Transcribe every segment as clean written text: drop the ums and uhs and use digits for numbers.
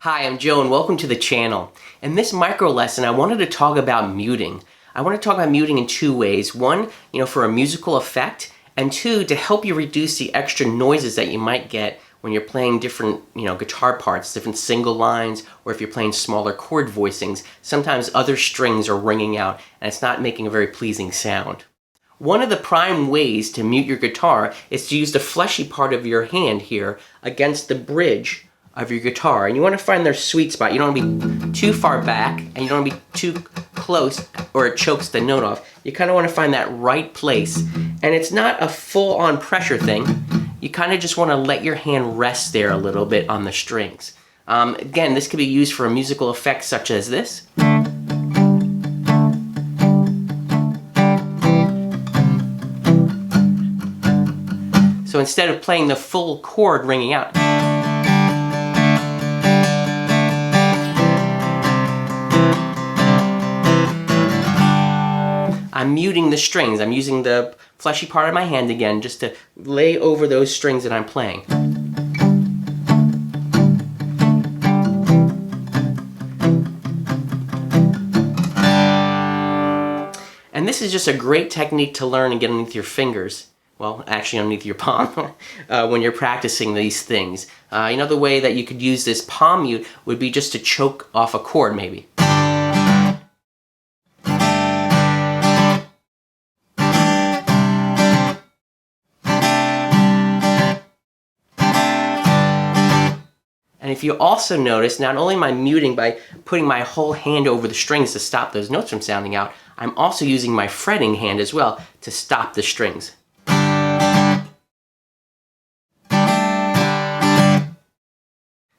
Hi, I'm Joe and welcome to the channel. In this micro lesson, I wanted to talk about muting. I want to talk about muting in two ways. One, for a musical effect, and two, to help you reduce the extra noises that you might get when you're playing different, guitar parts, different single lines, or if you're playing smaller chord voicings. Sometimes other strings are ringing out and it's not making a very pleasing sound. One of the prime ways to mute your guitar is to use the fleshy part of your hand here against the bridge of your guitar. And you want to find their sweet spot. You don't want to be too far back and you don't want to be too close or it chokes the note off. You kind of want to find that right place. And it's not a full-on pressure thing. You kind of just want to let your hand rest there a little bit on the strings. Again, this could be used for a musical effect such as this. So instead of playing the full chord ringing out, I'm muting the strings. I'm using the fleshy part of my hand again just to lay over those strings that I'm playing. And this is just a great technique to learn and get underneath your fingers. Well, actually underneath your palm when you're practicing these things. Another way that you could use this palm mute would be just to choke off a chord maybe. And if you also notice, not only am I muting by putting my whole hand over the strings to stop those notes from sounding out, I'm also using my fretting hand as well to stop the strings.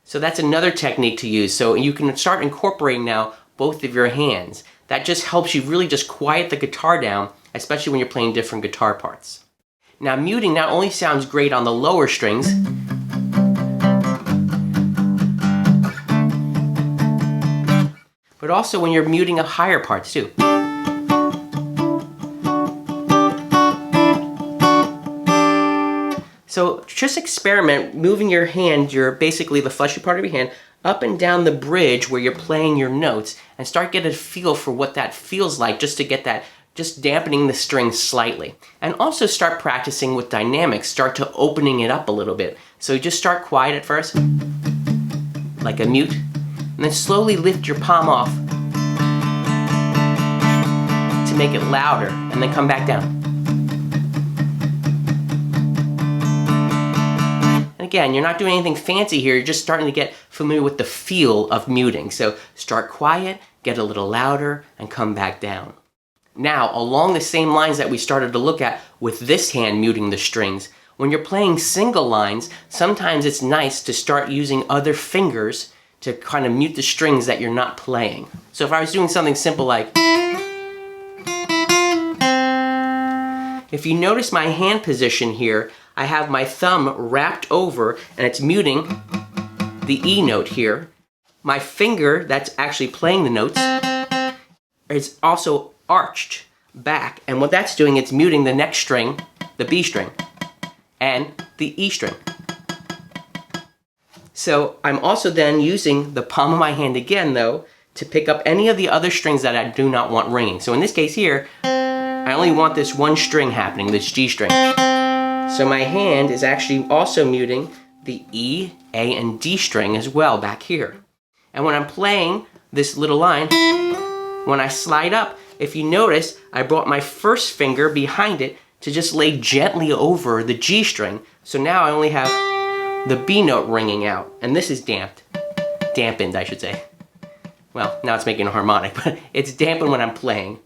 So that's another technique to use. So you can start incorporating now both of your hands. That just helps you really just quiet the guitar down, especially when you're playing different guitar parts. Now muting not only sounds great on the lower strings, but also when you're muting up higher parts too. So just experiment moving your hand, basically the fleshy part of your hand, up and down the bridge where you're playing your notes and start getting a feel for what that feels like, just to get that, just dampening the strings slightly. And also start practicing with dynamics, start to opening it up a little bit. So you just start quiet at first, like a mute, and then slowly lift your palm off to make it louder, and then come back down. And again, you're not doing anything fancy here, you're just starting to get familiar with the feel of muting. So start quiet, get a little louder, and come back down. Now, along the same lines that we started to look at with this hand muting the strings, when you're playing single lines, sometimes it's nice to start using other fingers to kind of mute the strings that you're not playing. So if I was doing something simple like, if you notice my hand position here, I have my thumb wrapped over and it's muting the E note here. My finger that's actually playing the notes is also arched back, and what that's doing, it's muting the next string, the B string, and the E string. So I'm also then using the palm of my hand again though to pick up any of the other strings that I do not want ringing. So in this case here, I only want this one string happening, this G string. So my hand is actually also muting the E, A, and D string as well back here. And when I'm playing this little line, when I slide up, if you notice, I brought my first finger behind it to just lay gently over the G string. So now I only have the B note ringing out, and this is dampened, I should say. Well, now it's making a harmonic, but it's dampened when I'm playing,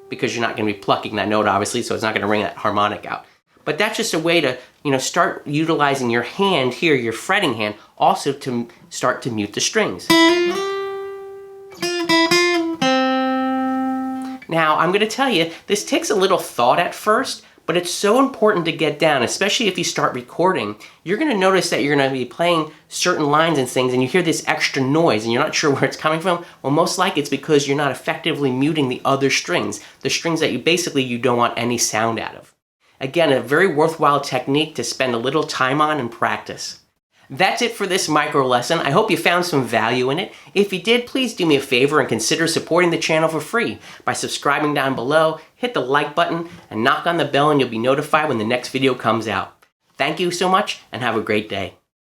because you're not going to be plucking that note, obviously, so it's not going to ring that harmonic out. But that's just a way to, start utilizing your hand here, your fretting hand, also to start to mute the strings. Now, I'm going to tell you, this takes a little thought at first, but it's so important to get down, especially if you start recording. You're going to notice that you're going to be playing certain lines and things, and you hear this extra noise, and you're not sure where it's coming from. Well, most likely it's because you're not effectively muting the other strings, the strings that you don't want any sound out of. Again, a very worthwhile technique to spend a little time on and practice. That's it for this micro lesson. I hope you found some value in it. If you did, please do me a favor and consider supporting the channel for free by subscribing down below, hit the like button, and knock on the bell and you'll be notified when the next video comes out. Thank you so much and have a great day.